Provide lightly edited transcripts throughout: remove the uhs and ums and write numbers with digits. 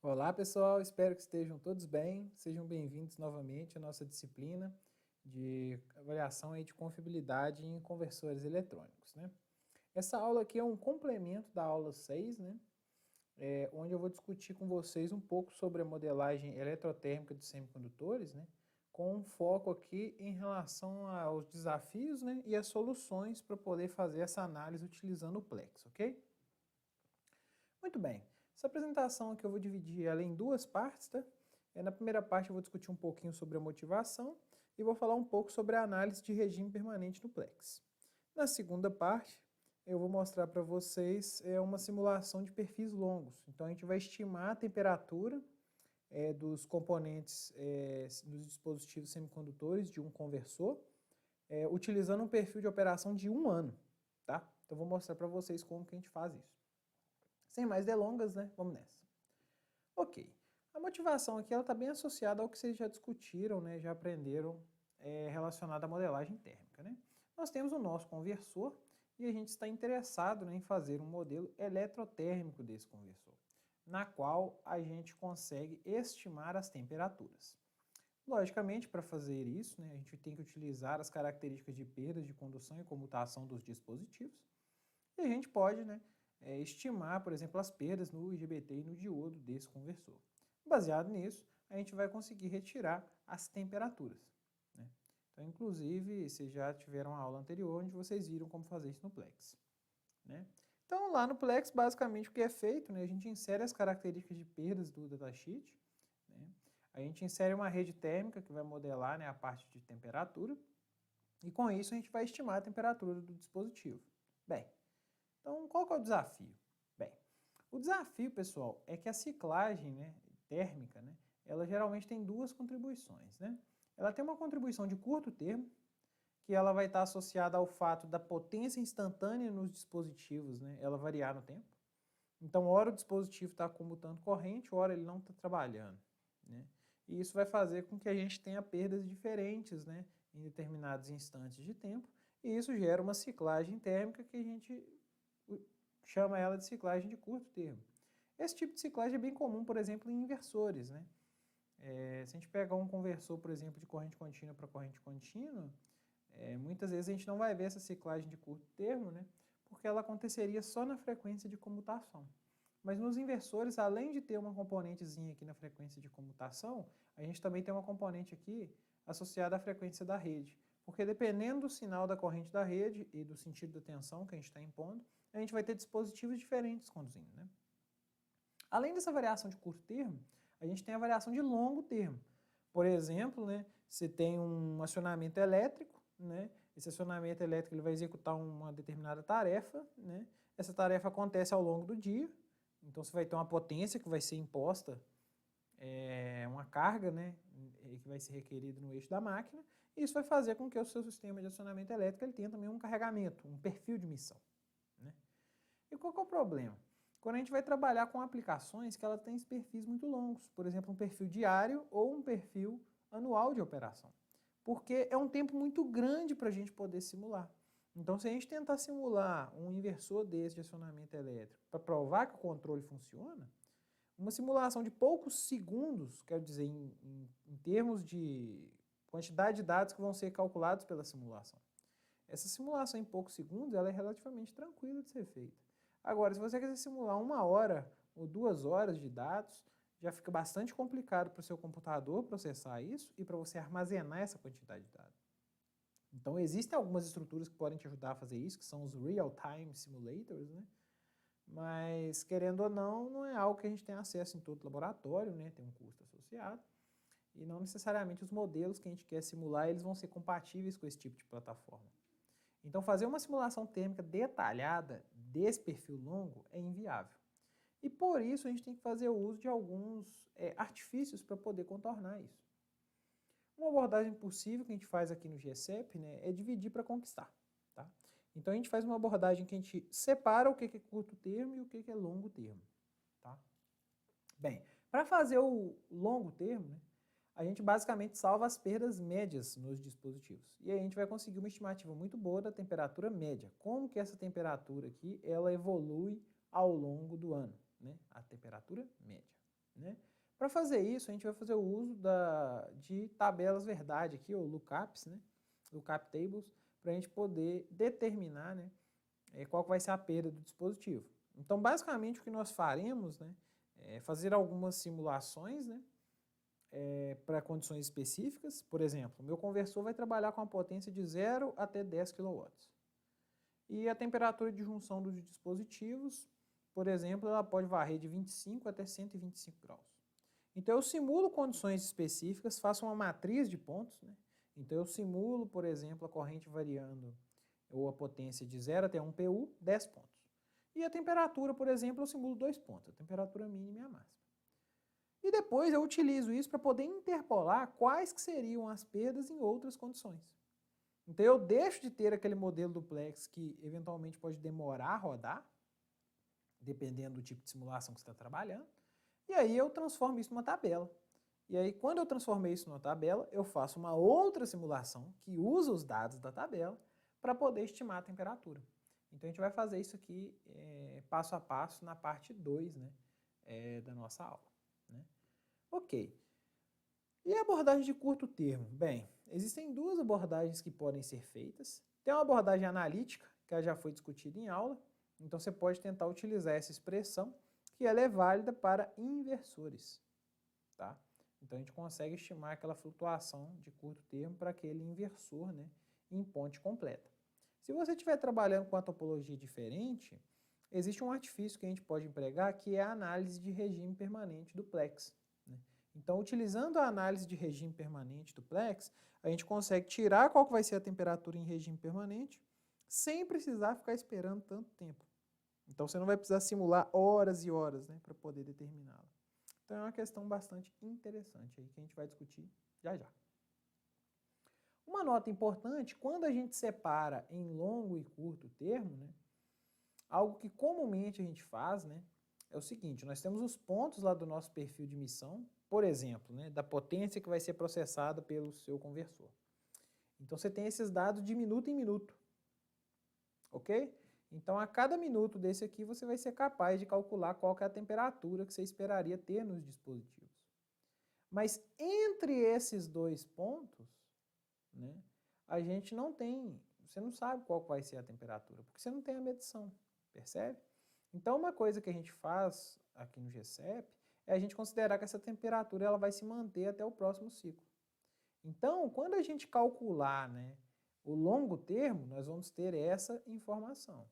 Olá pessoal, espero que estejam todos bem, sejam bem-vindos novamente à nossa disciplina de avaliação aí de confiabilidade em conversores eletrônicos, né? Essa aula aqui é um complemento da aula 6, né? Onde eu vou discutir com vocês um pouco sobre a modelagem eletrotérmica dos semicondutores, né? Com um foco aqui em relação aos desafios, né? E as soluções para poder fazer essa análise utilizando o Plex, ok? Muito bem, essa apresentação aqui eu vou dividir ela em duas partes, tá? Na primeira parte eu vou discutir um pouquinho sobre a motivação e vou falar um pouco sobre a análise de regime permanente no Plex. Na segunda parte, eu vou mostrar para vocês uma simulação de perfis longos. Então a gente vai estimar a temperatura dos componentes dos dispositivos semicondutores de um conversor, utilizando um perfil de operação de 1 ano, tá? Então vou mostrar para vocês como que a gente faz isso. Sem mais delongas, né? Vamos nessa. Ok. A motivação aqui está bem associada ao que vocês já discutiram, né? Já aprenderam relacionado à modelagem térmica, né? Nós temos o nosso conversor e a gente está interessado, né, em fazer um modelo eletrotérmico desse conversor, na qual a gente consegue estimar as temperaturas. Logicamente, para fazer isso, né, a gente tem que utilizar as características de perdas de condução e comutação dos dispositivos. E a gente pode, né, estimar, por exemplo, as perdas no IGBT e no diodo desse conversor. Baseado nisso, a gente vai conseguir retirar as temperaturas, né? Então, inclusive, vocês já tiveram a aula anterior onde vocês viram como fazer isso no Plex, né? Então, lá no Plex, basicamente o que é feito, né, a gente insere as características de perdas do datasheet, né? A gente insere uma rede térmica que vai modelar, né, a parte de temperatura, e com isso a gente vai estimar a temperatura do dispositivo. Bem, então, qual que é o desafio? Bem, o desafio, pessoal, é que a ciclagem, né, térmica, né, ela geralmente tem duas contribuições, né? Ela tem uma contribuição de curto termo, que ela vai estar associada ao fato da potência instantânea nos dispositivos, né, ela variar no tempo. Então, hora o dispositivo está comutando corrente, hora ele não está trabalhando, né? E isso vai fazer com que a gente tenha perdas diferentes, né, em determinados instantes de tempo, e isso gera uma ciclagem térmica que a gente chama ela de ciclagem de curto termo. Esse tipo de ciclagem é bem comum, por exemplo, em inversores, né? Se a gente pegar um conversor, por exemplo, de corrente contínua para corrente contínua, muitas vezes a gente não vai ver essa ciclagem de curto termo, né? Porque ela aconteceria só na frequência de comutação. Mas nos inversores, além de ter uma componentezinha aqui na frequência de comutação, a gente também tem uma componente aqui associada à frequência da rede. Porque dependendo do sinal da corrente da rede e do sentido da tensão que a gente está impondo, a gente vai ter dispositivos diferentes conduzindo, né? Além dessa variação de curto termo, a gente tem a variação de longo termo. Por exemplo, né, você tem um acionamento elétrico, né, esse acionamento elétrico ele vai executar uma determinada tarefa, né, essa tarefa acontece ao longo do dia, então você vai ter uma potência que vai ser imposta, uma carga, né, que vai ser requerida no eixo da máquina, e isso vai fazer com que o seu sistema de acionamento elétrico ele tenha também um carregamento, um perfil de missão, né? E qual que é o problema? Quando a gente vai trabalhar com aplicações que ela tem perfis muito longos, por exemplo, um perfil diário ou um perfil anual de operação, porque é um tempo muito grande para a gente poder simular. Então, se a gente tentar simular um inversor desse de acionamento elétrico para provar que o controle funciona, uma simulação de poucos segundos, quero dizer, em termos de quantidade de dados que vão ser calculados pela simulação. Essa simulação em poucos segundos ela é relativamente tranquila de ser feita. Agora, se você quiser simular 1 hora ou 2 horas de dados, já fica bastante complicado para o seu computador processar isso e para você armazenar essa quantidade de dados. Então, existem algumas estruturas que podem te ajudar a fazer isso, que são os Real-Time Simulators, né? Mas, querendo ou não, não é algo que a gente tem acesso em todo laboratório, né? Tem um custo associado. E não necessariamente os modelos que a gente quer simular, eles vão ser compatíveis com esse tipo de plataforma. Então, fazer uma simulação térmica detalhada desse perfil longo é inviável. E por isso a gente tem que fazer uso de alguns artifícios para poder contornar isso. Uma abordagem possível que a gente faz aqui no GCEP, né, é dividir para conquistar. Tá? Então a gente faz uma abordagem que a gente separa o que é curto termo e o que é longo termo. Tá? Bem, para fazer o longo termo, né, a gente basicamente salva as perdas médias nos dispositivos. E aí a gente vai conseguir uma estimativa muito boa da temperatura média. Como que essa temperatura aqui, ela evolui ao longo do ano, né? A temperatura média, né? Para fazer isso, a gente vai fazer o uso de tabelas verdade aqui, ou lookups, né? Lookup tables, para a gente poder determinar, né, qual vai ser a perda do dispositivo. Então, basicamente, o que nós faremos, né, é fazer algumas simulações, né, para condições específicas. Por exemplo, o meu conversor vai trabalhar com a potência de 0 até 10 kW. E a temperatura de junção dos dispositivos, por exemplo, ela pode variar de 25 até 125 graus. Então, eu simulo condições específicas, faço uma matriz de pontos, né? Então, eu simulo, por exemplo, a corrente variando, ou a potência de 0 até 1 PU, 10 pontos. E a temperatura, por exemplo, eu simulo 2 pontos, a temperatura mínima e a máxima. E depois eu utilizo isso para poder interpolar quais que seriam as perdas em outras condições. Então, eu deixo de ter aquele modelo duplex que eventualmente pode demorar a rodar, dependendo do tipo de simulação que você está trabalhando, e aí eu transformo isso numa tabela. E aí, quando eu transformei isso numa tabela, eu faço uma outra simulação que usa os dados da tabela para poder estimar a temperatura. Então, a gente vai fazer isso aqui passo a passo na parte 2, né, da nossa aula. Né? Ok. E a abordagem de curto termo? Bem, existem duas abordagens que podem ser feitas. Tem uma abordagem analítica, que já foi discutida em aula, então você pode tentar utilizar essa expressão, que ela é válida para inversores. Tá? Então a gente consegue estimar aquela flutuação de curto termo para aquele inversor, né, em ponte completa. Se você estiver trabalhando com a topologia diferente, existe um artifício que a gente pode empregar, que é a análise de regime permanente duplex. Né? Então, utilizando a análise de regime permanente duplex, a gente consegue tirar qual que vai ser a temperatura em regime permanente, sem precisar ficar esperando tanto tempo. Então, você não vai precisar simular horas e horas, né, para poder determiná-la. Então, é uma questão bastante interessante aí que a gente vai discutir já já. Uma nota importante, quando a gente separa em longo e curto termo, né, algo que comumente a gente faz, né, é o seguinte: nós temos os pontos lá do nosso perfil de missão, por exemplo, né, da potência que vai ser processada pelo seu conversor. Então, você tem esses dados de minuto em minuto, ok? Então, a cada minuto desse aqui, você vai ser capaz de calcular qual que é a temperatura que você esperaria ter nos dispositivos. Mas entre esses dois pontos, né, a gente não tem, você não sabe qual vai ser a temperatura, porque você não tem a medição, percebe? Então, uma coisa que a gente faz aqui no GCEP é a gente considerar que essa temperatura ela vai se manter até o próximo ciclo. Então, quando a gente calcular, né, o longo termo, nós vamos ter essa informação.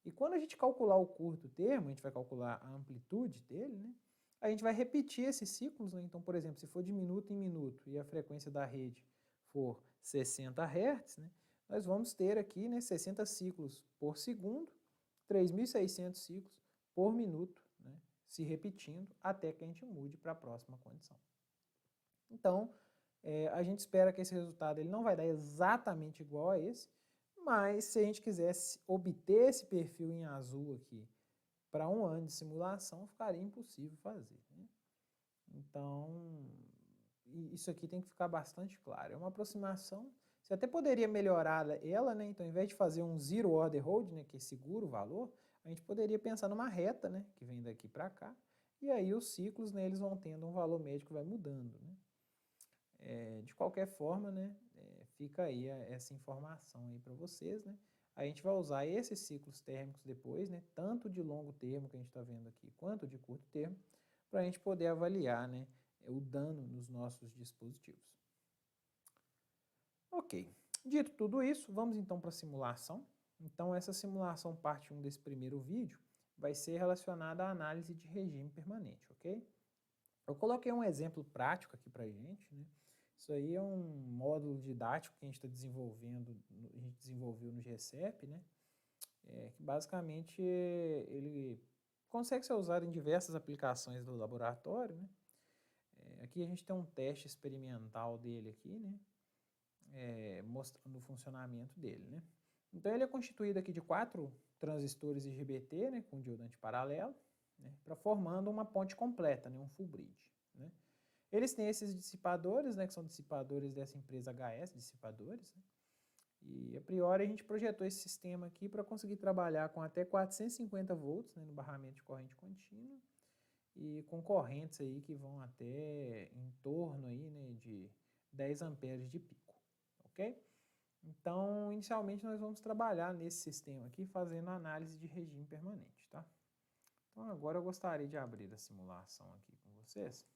E quando a gente calcular o curto termo, a gente vai calcular a amplitude dele, né, a gente vai repetir esses ciclos. Né? Então, por exemplo, se for de minuto em minuto e a frequência da rede for 60 Hz, né, nós vamos ter aqui, né, 60 ciclos por segundo, 3.600 ciclos por minuto, né, se repetindo até que a gente mude para a próxima condição. Então, a gente espera que esse resultado ele não vai dar exatamente igual a esse, mas se a gente quisesse obter esse perfil em azul aqui para um ano de simulação, ficaria impossível fazer. Né? Então, isso aqui tem que ficar bastante claro. É uma aproximação, você até poderia melhorar ela, né? Então, ao invés de fazer um zero order hold, né, que segura o valor, a gente poderia pensar numa reta, né, que vem daqui para cá, e aí os ciclos, né, eles vão tendo um valor médio que vai mudando. Né? De qualquer forma, né, fica aí essa informação aí para vocês, né? A gente vai usar esses ciclos térmicos depois, né, tanto de longo termo que a gente está vendo aqui, quanto de curto termo, para a gente poder avaliar, né, o dano nos nossos dispositivos. Ok, dito tudo isso, vamos então para a simulação. Então, essa simulação parte 1 desse primeiro vídeo vai ser relacionada à análise de regime permanente, ok? Eu coloquei um exemplo prático aqui para a gente, né? Isso aí é um módulo didático que a gente está desenvolvendo, a gente desenvolveu no GCEP, né? Que basicamente ele consegue ser usado em diversas aplicações do laboratório, né? Aqui a gente tem um teste experimental dele aqui, né? Mostrando o funcionamento dele, né? Então ele é constituído aqui de 4 transistores IGBT, né? Com diodo antiparalelo, né? Para formando uma ponte completa, né? Um full bridge, né? Eles têm esses dissipadores, né, que são dissipadores dessa empresa HS Dissipadores. Né? E a priori a gente projetou esse sistema aqui para conseguir trabalhar com até 450 volts, né, no barramento de corrente contínua e com correntes aí que vão até em torno aí, né, de 10 amperes de pico, ok? Então, inicialmente nós vamos trabalhar nesse sistema aqui fazendo análise de regime permanente, tá? Então, agora eu gostaria de abrir a simulação aqui com vocês.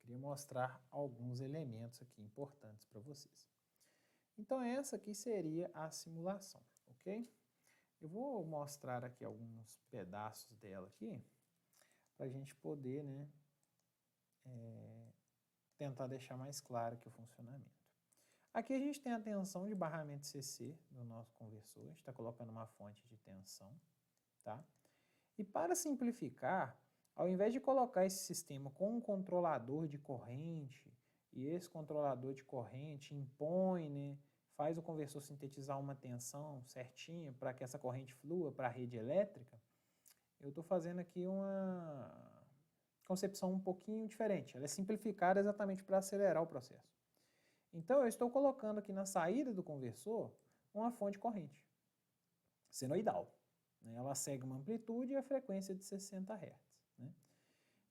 Queria mostrar alguns elementos aqui importantes para vocês. Então, essa aqui seria a simulação, ok? Eu vou mostrar aqui alguns pedaços dela aqui, para a gente poder, né, tentar deixar mais claro aqui o funcionamento. Aqui a gente tem a tensão de barramento CC do nosso conversor, a gente está colocando uma fonte de tensão, tá? E para simplificar, ao invés de colocar esse sistema com um controlador de corrente, e esse controlador de corrente impõe, né, faz o conversor sintetizar uma tensão certinha para que essa corrente flua para a rede elétrica, eu estou fazendo aqui uma concepção um pouquinho diferente. Ela é simplificada exatamente para acelerar o processo. Então, eu estou colocando aqui na saída do conversor uma fonte de corrente senoidal. Ela segue uma amplitude e a frequência de 60 Hz. Né?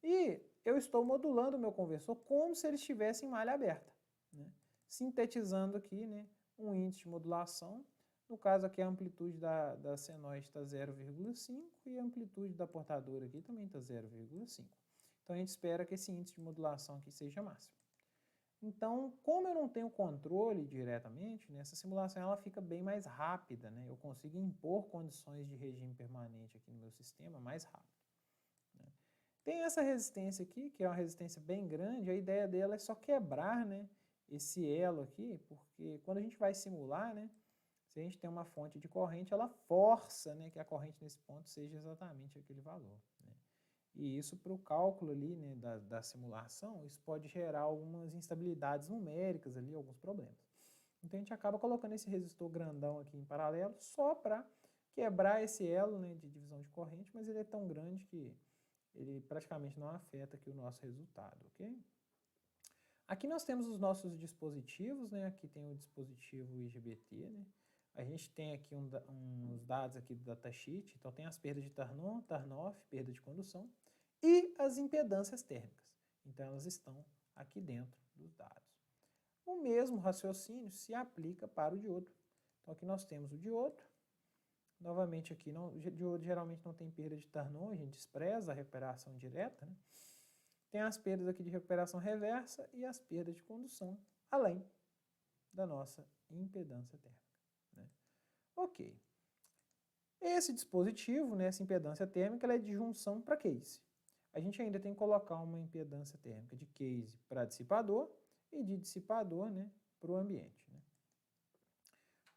E eu estou modulando o meu conversor como se ele estivesse em malha aberta, né? Sintetizando aqui, né, um índice de modulação. No caso aqui a amplitude da senoide está 0,5 e a amplitude da portadora aqui também está 0,5. Então a gente espera que esse índice de modulação aqui seja máximo. Então, como eu não tenho controle diretamente, né, essa simulação ela fica bem mais rápida, né? Eu consigo impor condições de regime permanente aqui no meu sistema mais rápido. Né? Tem essa resistência aqui, que é uma resistência bem grande, a ideia dela é só quebrar, né, esse elo aqui, porque quando a gente vai simular, né, se a gente tem uma fonte de corrente, ela força, né, que a corrente nesse ponto seja exatamente aquele valor. Né? E isso para o cálculo ali, né, da simulação, isso pode gerar algumas instabilidades numéricas ali, alguns problemas. Então a gente acaba colocando esse resistor grandão aqui em paralelo só para quebrar esse elo, né, de divisão de corrente, mas ele é tão grande que ele praticamente não afeta aqui o nosso resultado, ok? Aqui nós temos os nossos dispositivos, né, aqui tem o dispositivo IGBT, né, a gente tem aqui uns dados aqui do datasheet, então tem as perdas de turn-on, turn-off, perda de condução, e as impedâncias térmicas. Então elas estão aqui dentro dos dados. O mesmo raciocínio se aplica para o diodo. Então aqui nós temos o diodo. Novamente aqui, o diodo geralmente não tem perda de turn-on, a gente despreza a recuperação direta. Né? Tem as perdas aqui de recuperação reversa e as perdas de condução, além da nossa impedância térmica. Né? Ok. Esse dispositivo, né, essa impedância térmica, ela é de junção para case. A gente ainda tem que colocar uma impedância térmica de case para dissipador e de dissipador, né, para o ambiente. Né.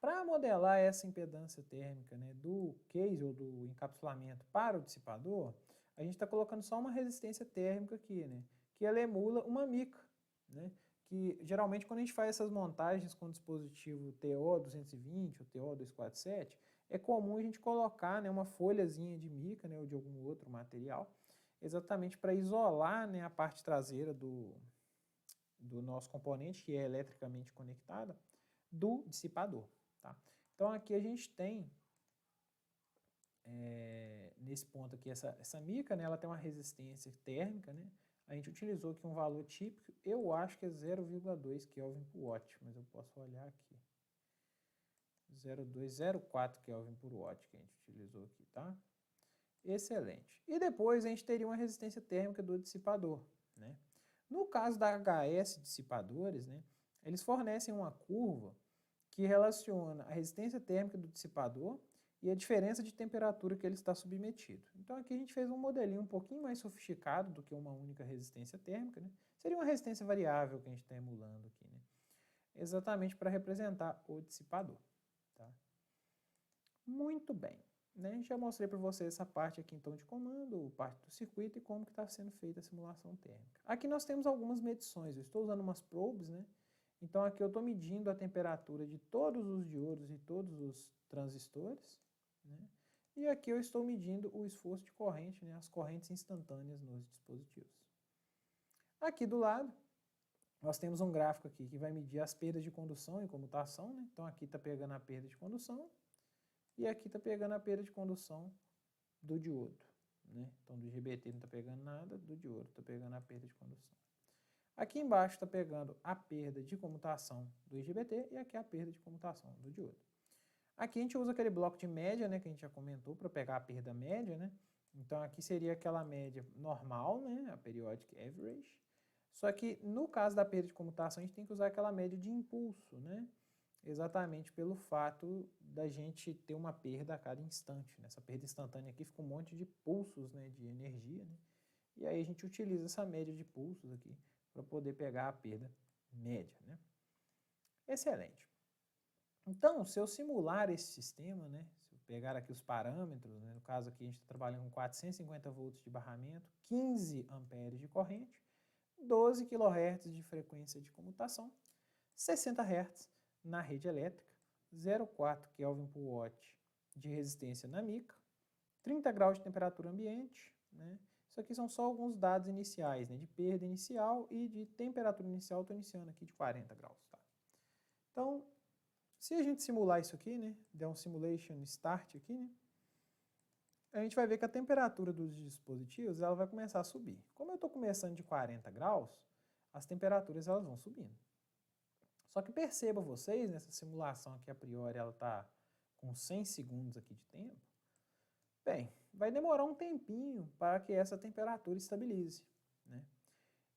Para modelar essa impedância térmica, né, do case ou do encapsulamento para o dissipador, a gente está colocando só uma resistência térmica aqui, né, que ela emula uma mica, né, que geralmente quando a gente faz essas montagens com o dispositivo TO220 ou TO247, é comum a gente colocar, né, uma folhazinha de mica, né, ou de algum outro material, exatamente para isolar, né, a parte traseira do nosso componente, que é eletricamente conectada, do dissipador. Tá? Então aqui a gente tem, nesse ponto aqui, essa mica, né, ela tem uma resistência térmica, né? A gente utilizou aqui um valor típico, eu acho que é 0,2 Kelvin por watt, mas eu posso olhar aqui. 0,204 Kelvin por watt que a gente utilizou aqui, tá? Excelente. E depois a gente teria uma resistência térmica do dissipador, né? No caso da HS dissipadores, né, eles fornecem uma curva que relaciona a resistência térmica do dissipador e a diferença de temperatura que ele está submetido. Então aqui a gente fez um modelinho um pouquinho mais sofisticado do que uma única resistência térmica, né? Seria uma resistência variável que a gente está emulando aqui, né? Exatamente para representar o dissipador. Tá? Muito bem. Né? Já mostrei para vocês essa parte aqui então de comando, parte do circuito e como que está sendo feita a simulação térmica. Aqui nós temos algumas medições, eu estou usando umas probes, né? Então aqui eu estou medindo a temperatura de todos os diodos e todos os transistores, né? E aqui eu estou medindo o esforço de corrente, né? As correntes instantâneas nos dispositivos. Aqui do lado, nós temos um gráfico aqui que vai medir as perdas de condução e comutação, né? Então aqui está pegando a perda de condução, e aqui está pegando a perda de condução do diodo. né? Então, do IGBT não está pegando nada, do diodo está pegando a perda de condução. Aqui embaixo está pegando a perda de comutação do IGBT e aqui a perda de comutação do diodo. Aqui a gente usa aquele bloco de média, né, que a gente já comentou, para pegar a perda média, né? Então aqui seria aquela média normal, né, a periodic average. Só que no caso da perda de comutação a gente tem que usar aquela média de impulso, né? Exatamente pelo fato da gente ter uma perda a cada instante. Nessa perda instantânea aqui fica um monte de pulsos, né, de energia, né? E aí a gente utiliza essa média de pulsos aqui para poder pegar a perda média, né? Excelente. Então, se eu simular esse sistema, né, se eu pegar aqui os parâmetros, né, no caso aqui a gente está trabalhando com 450 volts de barramento, 15 amperes de corrente, 12 kHz de frequência de comutação, 60 Hz na rede elétrica, 0,4 Kelvin por watt de resistência na mica, 30 graus de temperatura ambiente, né? Isso aqui são só alguns dados iniciais, né, de perda inicial e de temperatura inicial, estou iniciando aqui de 40 graus. Tá? Então, se a gente simular isso aqui, né, der um simulation start aqui, né, a gente vai ver que a temperatura dos dispositivos ela vai começar a subir. Como eu estou começando de 40 graus, as temperaturas elas vão subindo. Só que perceba vocês, nessa simulação aqui a priori ela está com 100 segundos aqui de tempo, bem, vai demorar um tempinho para que essa temperatura estabilize, né?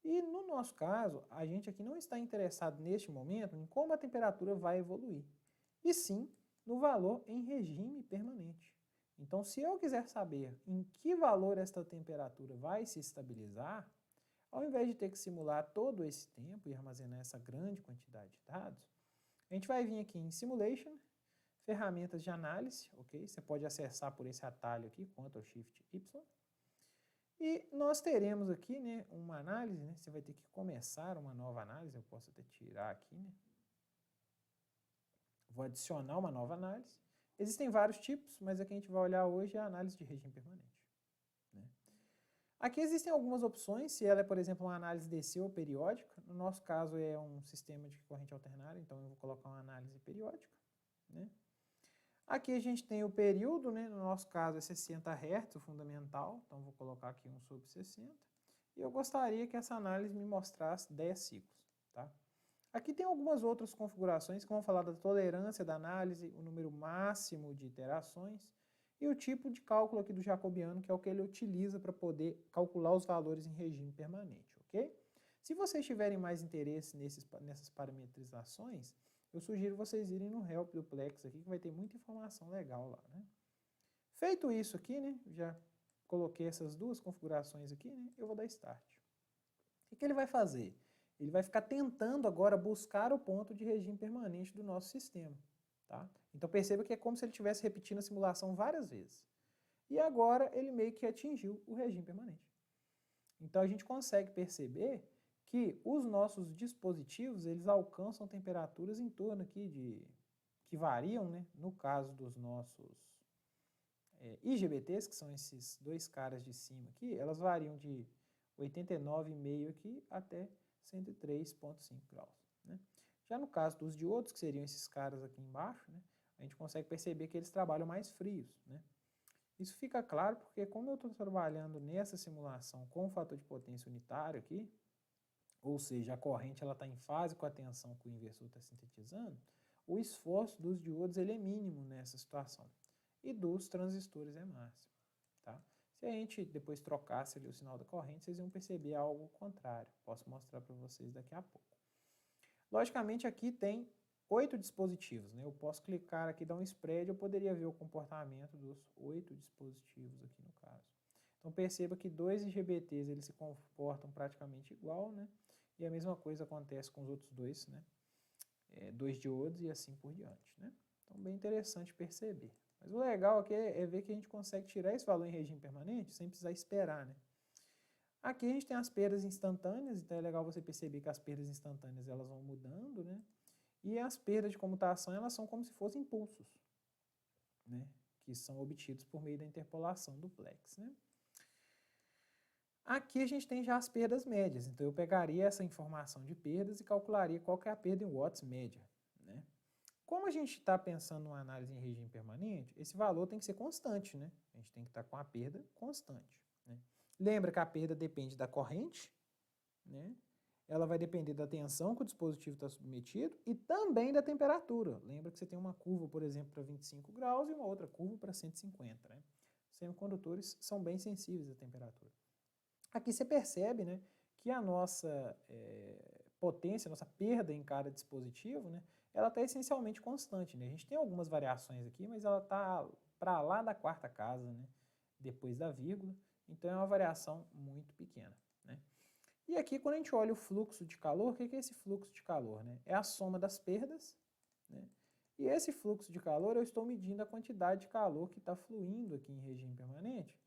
E no nosso caso, a gente aqui não está interessado neste momento em como a temperatura vai evoluir, e sim no valor em regime permanente. Então, se eu quiser saber em que valor esta temperatura vai se estabilizar, ao invés de ter que simular todo esse tempo e armazenar essa grande quantidade de dados, a gente vai vir aqui em Simulation, ferramentas de análise, ok? Você pode acessar por esse atalho aqui, Ctrl Shift Y. E nós teremos aqui, né, uma análise, né? Você vai ter que começar uma nova análise, eu posso até tirar aqui, né? Vou adicionar uma nova análise. Existem vários tipos, mas a que a gente vai olhar hoje é a análise de regime permanente, né? Aqui existem algumas opções, se ela é, por exemplo, uma análise DC ou periódica. No nosso caso é um sistema de corrente alternária, então eu vou colocar uma análise periódica, né? Aqui a gente tem o período, né? No nosso caso é 60 Hz, o fundamental, então vou colocar aqui 1/60. E eu gostaria que essa análise me mostrasse 10 ciclos, tá? Aqui tem algumas outras configurações que vão falar da tolerância da análise, o número máximo de iterações e o tipo de cálculo aqui do jacobiano, que é o que ele utiliza para poder calcular os valores em regime permanente, ok? Se vocês tiverem mais interesse nessas parametrizações, eu sugiro vocês irem no help do Plex aqui, que vai ter muita informação legal lá, né? Feito isso aqui, né, já coloquei essas duas configurações aqui, né, eu vou dar Start. O que ele vai fazer? Ele vai ficar tentando agora buscar o ponto de regime permanente do nosso sistema, tá? Então perceba que é como se ele estivesse repetindo a simulação várias vezes. E agora ele meio que atingiu o regime permanente. Então a gente consegue perceber que os nossos dispositivos, eles alcançam temperaturas em torno aqui que variam, né? No caso dos nossos IGBTs, que são esses dois caras de cima aqui, elas variam de 89,5 aqui até 103,5 graus, né? Já no caso dos diodos, que seriam esses caras aqui embaixo, né, a gente consegue perceber que eles trabalham mais frios, né? Isso fica claro porque como eu estou trabalhando nessa simulação com o fator de potência unitário aqui, ou seja, a corrente está em fase com a tensão que o inversor está sintetizando, o esforço dos diodos ele é mínimo nessa situação e dos transistores é máximo, tá? Se a gente depois trocasse ali o sinal da corrente, vocês iam perceber algo contrário. Posso mostrar para vocês daqui a pouco. Logicamente aqui tem 8 dispositivos, né? Eu posso clicar aqui, dar um spread, eu poderia ver o comportamento dos 8 dispositivos aqui no caso. Então perceba que dois IGBTs eles se comportam praticamente igual, né? E a mesma coisa acontece com os outros dois, né? Dois diodos e assim por diante, né? Então bem interessante perceber. Mas o legal aqui é ver que a gente consegue tirar esse valor em regime permanente sem precisar esperar, né? Aqui a gente tem as perdas instantâneas, então é legal você perceber que as perdas instantâneas elas vão mudando, né? E as perdas de comutação elas são como se fossem impulsos, né? Que são obtidos por meio da interpolação do Plex, né? Aqui a gente tem já as perdas médias, então eu pegaria essa informação de perdas e calcularia qual que é a perda em watts média, né? Como a gente está pensando numa análise em regime permanente, esse valor tem que ser constante, né? A gente tem que estar com a perda constante, né? Lembra que a perda depende da corrente, né? Ela vai depender da tensão que o dispositivo está submetido e também da temperatura. Lembra que você tem uma curva, por exemplo, para 25 graus e uma outra curva para 150, né? Os semicondutores são bem sensíveis à temperatura. Aqui você percebe, né, que a nossa potência, a nossa perda em cada dispositivo, né, ela está essencialmente constante, né? A gente tem algumas variações aqui, mas ela está para lá da quarta casa, né, depois da vírgula, então é uma variação muito pequena, né? E aqui, quando a gente olha o fluxo de calor, o que é esse fluxo de calor, né? É a soma das perdas, né? E esse fluxo de calor, eu estou medindo a quantidade de calor que está fluindo aqui em regime permanente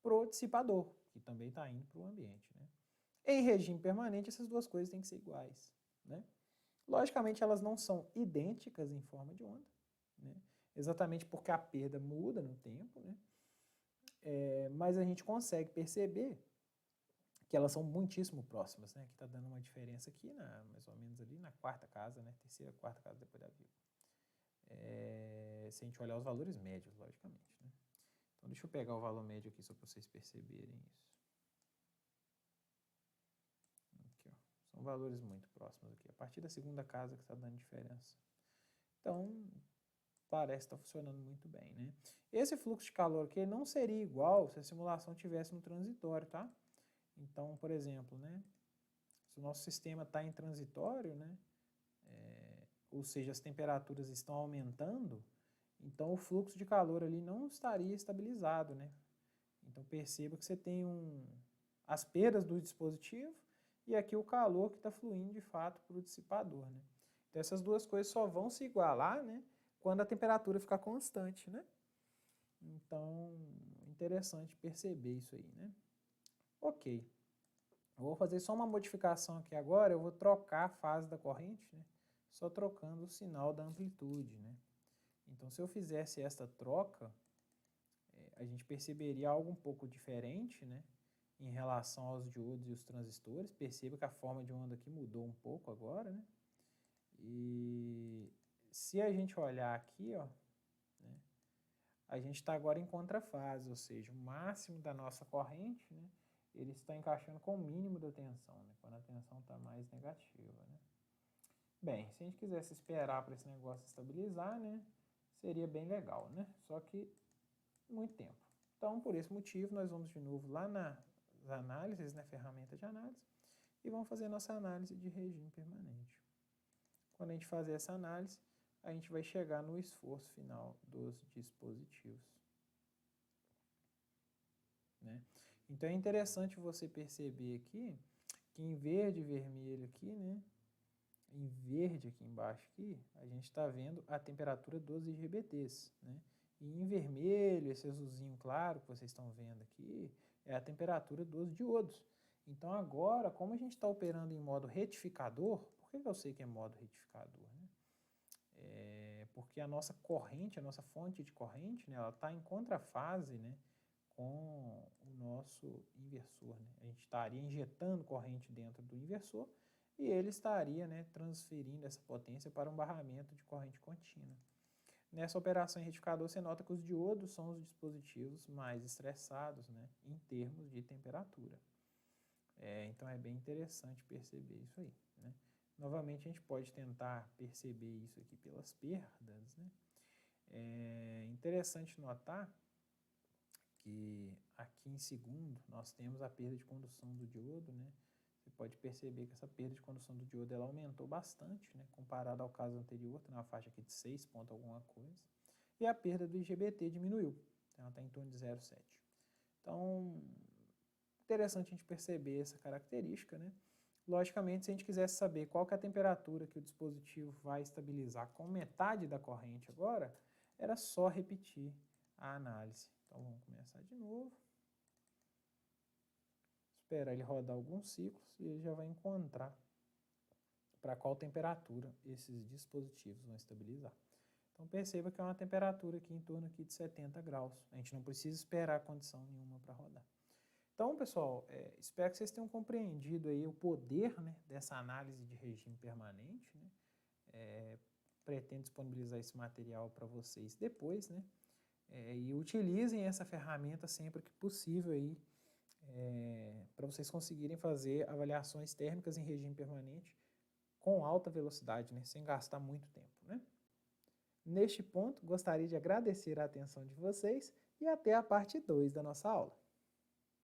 para o dissipador, que também está indo para o ambiente, né? Em regime permanente, essas duas coisas têm que ser iguais, né? Logicamente, elas não são idênticas em forma de onda, né? Exatamente porque a perda muda no tempo, né? Mas a gente consegue perceber que elas são muitíssimo próximas, né? Que está dando uma diferença aqui, mais ou menos ali na quarta casa, né? Terceira, quarta casa depois da vírgula. Se a gente olhar os valores médios, logicamente, né? Então, deixa eu pegar o valor médio aqui só para vocês perceberem isso. Aqui, ó. São valores muito próximos aqui. A partir da segunda casa que está dando diferença. Então, parece estar funcionando muito bem, né? Esse fluxo de calor aqui não seria igual se a simulação tivesse no transitório, tá? Então, por exemplo, né? Se o nosso sistema está em transitório, né? Ou seja, as temperaturas estão aumentando, então o fluxo de calor ali não estaria estabilizado, né? Então perceba que você tem as perdas do dispositivo e aqui o calor que está fluindo de fato para o dissipador, né? Então essas duas coisas só vão se igualar, né, quando a temperatura ficar constante, né? Então, interessante perceber isso aí, né? Ok. Eu vou fazer só uma modificação aqui agora, eu vou trocar a fase da corrente, né? Só trocando o sinal da amplitude, né? Então, se eu fizesse esta troca, a gente perceberia algo um pouco diferente, né? Em relação aos diodos e os transistores. Perceba que a forma de onda aqui mudou um pouco agora, né? E se a gente olhar aqui, ó, né? A gente está agora em contrafase, ou seja, o máximo da nossa corrente, né? Ele está encaixando com o mínimo da tensão, né? Quando a tensão está mais negativa, né? Bem, se a gente quisesse esperar para esse negócio estabilizar, né? Seria bem legal, né? Só que muito tempo. Então, por esse motivo, nós vamos de novo lá nas análises, né? Ferramenta de análise, e vamos fazer nossa análise de regime permanente. Quando a gente fazer essa análise, a gente vai chegar no esforço final dos dispositivos, né? Então é interessante você perceber aqui que em verde e vermelho aqui, né? Em verde aqui embaixo aqui, a gente está vendo a temperatura dos IGBTs, né? E em vermelho, esse azulzinho claro que vocês estão vendo aqui, é a temperatura dos diodos. Então agora, como a gente está operando em modo retificador, por que eu sei que é modo retificador, né? Porque a nossa corrente, a nossa fonte de corrente, né, ela está em contrafase, né, com o nosso inversor, né? A gente estaria injetando corrente dentro do inversor e ele estaria, né, transferindo essa potência para um barramento de corrente contínua. Nessa operação em retificador, você nota que os diodos são os dispositivos mais estressados, né, em termos de temperatura. Então é bem interessante perceber isso aí, né? Novamente, a gente pode tentar perceber isso aqui pelas perdas, né? É interessante notar que aqui em segundo nós temos a perda de condução do diodo, né? Você pode perceber que essa perda de condução do diodo ela aumentou bastante, né? Comparado ao caso anterior, está na faixa aqui de 6 ponto alguma coisa. E a perda do IGBT diminuiu, ela está em torno de 0,7. Então, interessante a gente perceber essa característica, né? Logicamente, se a gente quisesse saber qual que é a temperatura que o dispositivo vai estabilizar com metade da corrente agora, era só repetir a análise. Então, vamos começar de novo. Esperar ele rodar alguns ciclos e ele já vai encontrar para qual temperatura esses dispositivos vão estabilizar. Então, perceba que é uma temperatura aqui em torno aqui de 70 graus. A gente não precisa esperar condição nenhuma para rodar. Então, pessoal, espero que vocês tenham compreendido aí o poder, né, dessa análise de regime permanente, né? pretendo disponibilizar esse material para vocês depois, né? E utilizem essa ferramenta sempre que possível aí, para vocês conseguirem fazer avaliações térmicas em regime permanente com alta velocidade, né? Sem gastar muito tempo, né? Neste ponto, gostaria de agradecer a atenção de vocês e até a parte 2 da nossa aula.